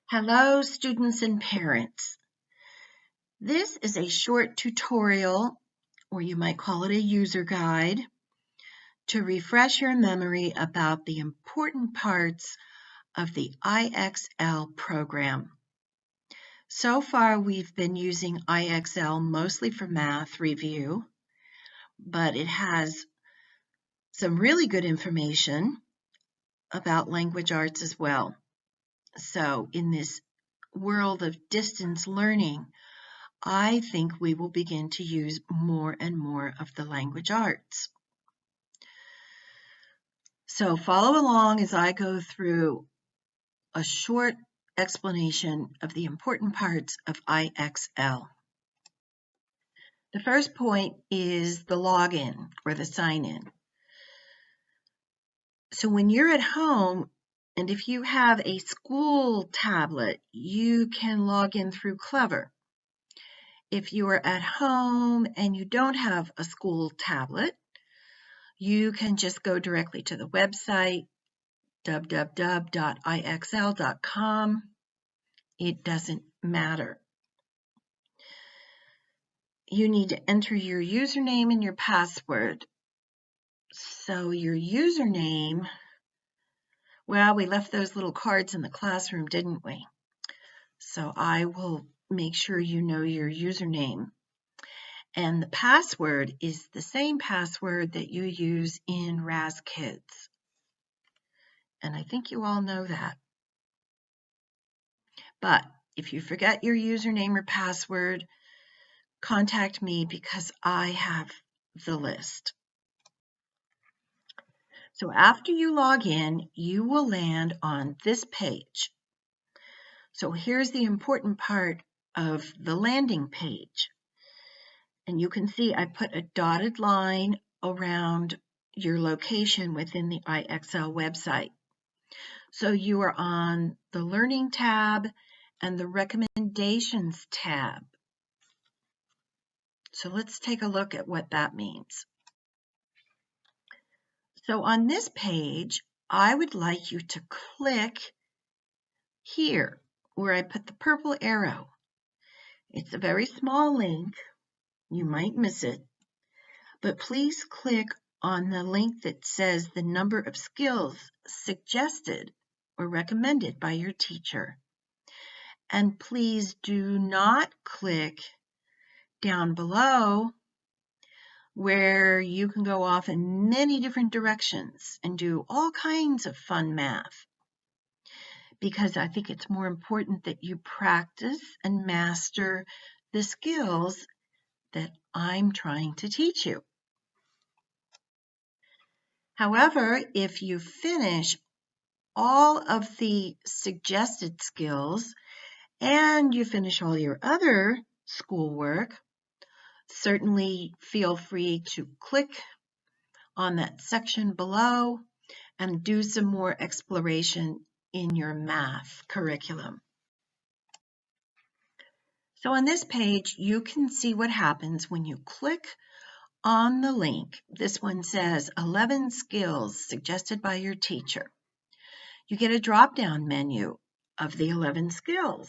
Hello, students and parents. This is a short tutorial, or you might call it a user guide, to refresh your memory about the important parts of the IXL program. So far, we've been using IXL mostly for math review, but it has some really good information about language arts as well. So in this world of distance learning, I think we will begin to use more and more of the language arts. So follow along as I go through a short explanation of the important parts of IXL. The first point is the login or the sign-in. So when you're at home, and if you have a school tablet, you can log in through Clever. If you are at home and you don't have a school tablet, you can just go directly to the website, www.ixl.com. It doesn't matter. You need to enter your username and your password. So your username, well, we left those little cards in the classroom, didn't we? So I will make sure you know your username. And the password is the same password that you use in RazKids. And I think you all know that. But if you forget your username or password, contact me because I have the list. So after you log in, you will land on this page. So here's the important part of the landing page. And you can see I put a dotted line around your location within the IXL website. So you are on the Learning tab and the Recommendations tab. So let's take a look at what that means. So on this page, I would like you to click here where I put the purple arrow. It's a very small link. You might miss it, but please click on the link that says the number of skills suggested or recommended by your teacher. And please do not click down below where you can go off in many different directions and do all kinds of fun math. Because I think it's more important that you practice and master the skills that I'm trying to teach you. However, if you finish all of the suggested skills and you finish all your other schoolwork, certainly feel free to click on that section below and do some more exploration in your math curriculum. So on this page, you can see what happens when you click on the link. This one says 11 skills suggested by your teacher. You get a drop-down menu of the 11 skills,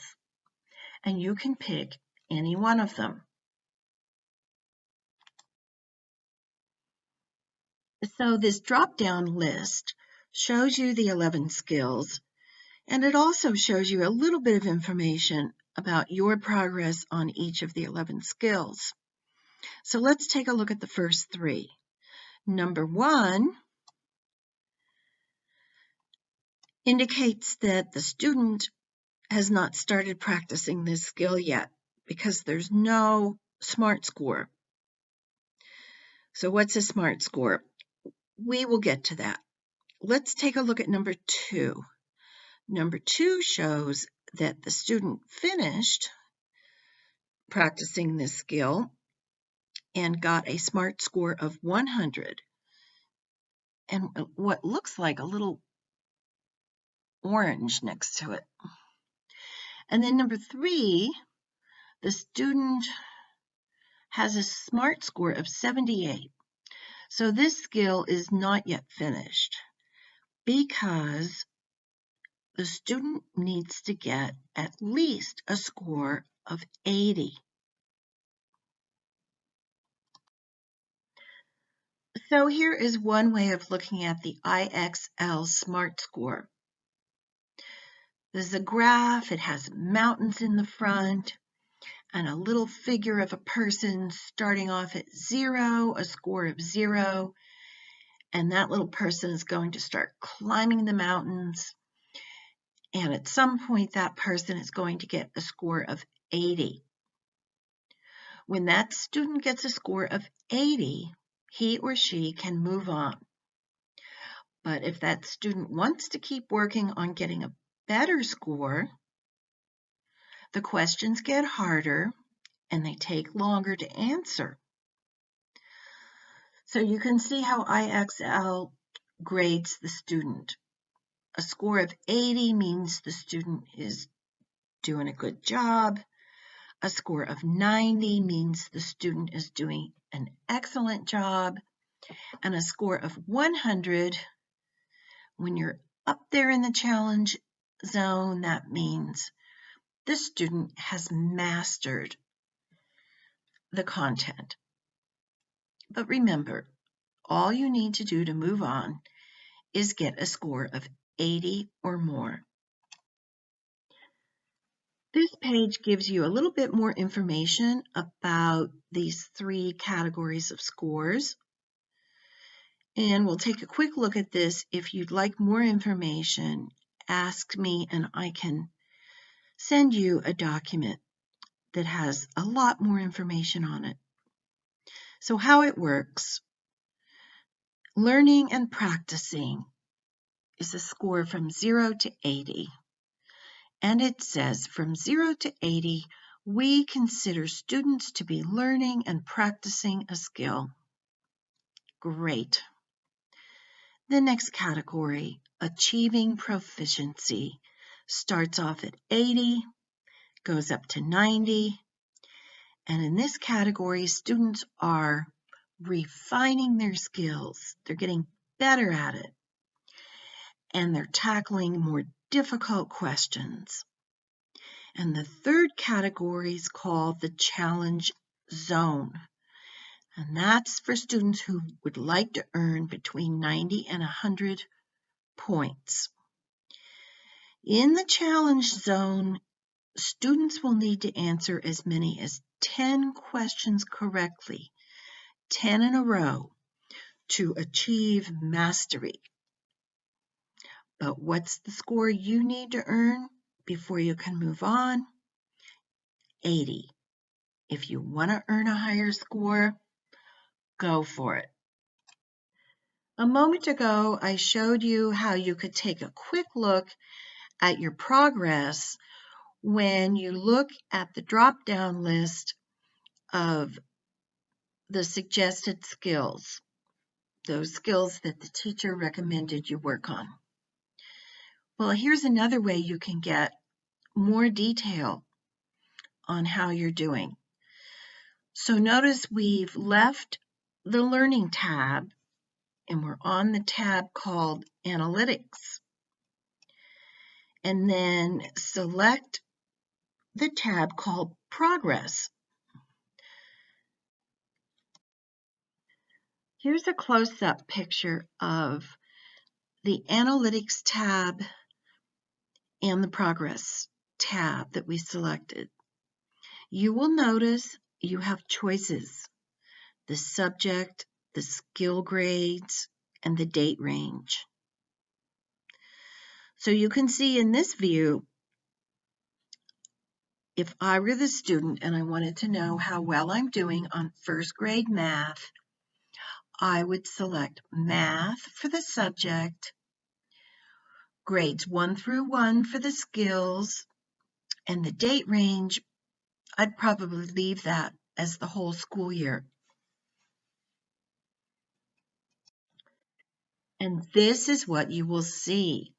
and you can pick any one of them. So this drop-down list shows you the 11 skills, and it also shows you a little bit of information about your progress on each of the 11 skills. So let's take a look at the first three. Number 1 indicates that the student has not started practicing this skill yet because there's no SMART score. So what's a SMART score? We will get to that. Let's take a look at number 2. Number 2 shows that the student finished practicing this skill and got a SMART score of 100 and what looks like a little orange next to it. And then number 3, the student has a SMART score of 78. So this skill is not yet finished because the student needs to get at least a score of 80. So here is one way of looking at the IXL SMART score. This is a graph. It has mountains in the front and a little figure of a person starting off at 0, a score of 0. And that little person is going to start climbing the mountains. And at some point, that person is going to get a score of 80. When that student gets a score of 80, he or she can move on. But if that student wants to keep working on getting a better score, the questions get harder and they take longer to answer. So you can see how IXL grades the student. A score of 80 means the student is doing a good job. A score of 90 means the student is doing an excellent job. And a score of 100, when you're up there in the challenge zone, that means the student has mastered the content. But remember, all you need to do to move on is get a score of 80 or more. This page gives you a little bit more information about these 3 categories of scores. And we'll take a quick look at this. If you'd like more information, ask me and I can send you a document that has a lot more information on it. So how it works: learning and practicing is a score from 0 to 80. And it says from 0 to 80, we consider students to be learning and practicing a skill. Great. The next category, achieving proficiency, starts off at 80, goes up to 90. And in this category, students are refining their skills. They're getting better at it. And they're tackling more difficult questions. And the third category is called the challenge zone. And that's for students who would like to earn between 90 and 100 points. In the challenge zone, students will need to answer as many as 10 questions correctly, 10 in a row, to achieve mastery. But what's the score you need to earn before you can move on? 80. If you want to earn a higher score, go for it. A moment ago, I showed you how you could take a quick look at your progress when you look at the drop-down list of the suggested skills, those skills that the teacher recommended you work on. Well, here's another way you can get more detail on how you're doing. So notice we've left the Learning tab and we're on the tab called Analytics. And then select the tab called Progress. Here's a close-up picture of the Analytics tab and the Progress tab that we selected. You will notice you have choices: the subject, the skill grades, and the date range. So you can see in this view, if I were the student and I wanted to know how well I'm doing on first grade math, I would select math for the subject, grades 1 through 1 for the skills, and the date range, I'd probably leave that as the whole school year. And this is what you will see.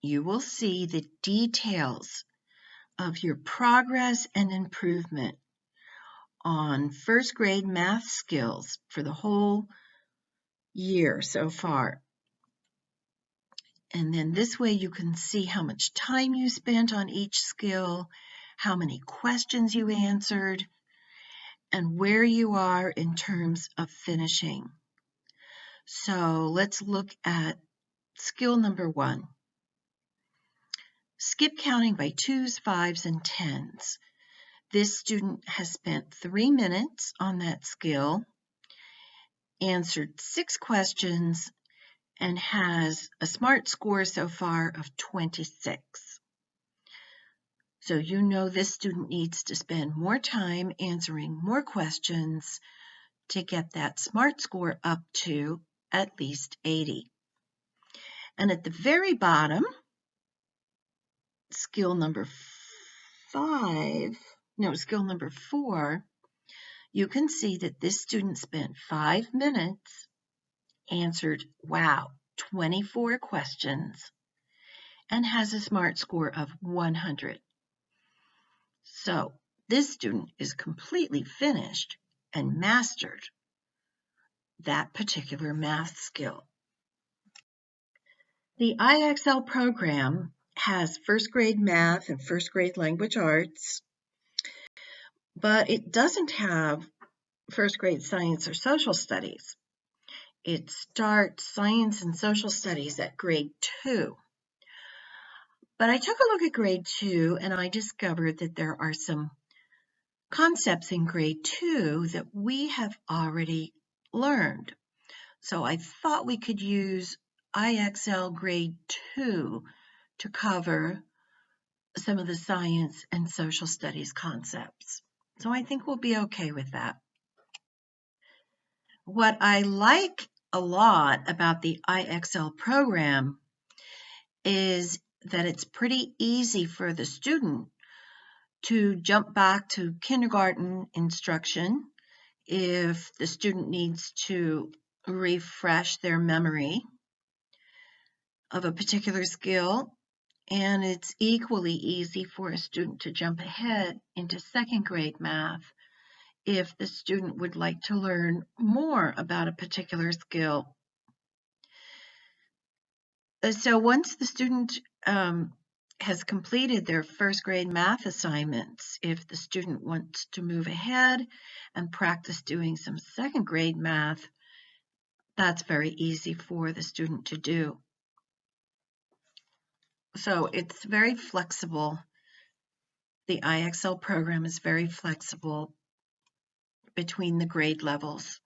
You will see the details of your progress and improvement on first grade math skills for the whole year so far. And then this way you can see how much time you spent on each skill, how many questions you answered, and where you are in terms of finishing. So let's look at skill number 1. Skip counting by 2s, 5s, and 10s. This student has spent 3 minutes on that skill, answered 6 questions, and has a SMART score so far of 26. So you know this student needs to spend more time answering more questions to get that SMART score up to at least 80. And at the very bottom, skill number 4, you can see that this student spent 5 minutes, answered, 24 questions, and has a SMART score of 100. So this student is completely finished and mastered that particular math skill. The IXL program has first grade math and first grade language arts, but it doesn't have first grade science or social studies. It starts science and social studies at grade 2. But I took a look at grade 2 and I discovered that there are some concepts in grade 2 that we have already learned. So I thought we could use IXL grade 2 to cover some of the science and social studies concepts. So I think we'll be okay with that. What I like a lot about the IXL program is that it's pretty easy for the student to jump back to kindergarten instruction if the student needs to refresh their memory of a particular skill, and it's equally easy for a student to jump ahead into second grade math if the student would like to learn more about a particular skill. So once the student has completed their first grade math assignments, if the student wants to move ahead and practice doing some second grade math, that's very easy for the student to do. So it's very flexible. The IXL program is very flexible between the grade levels.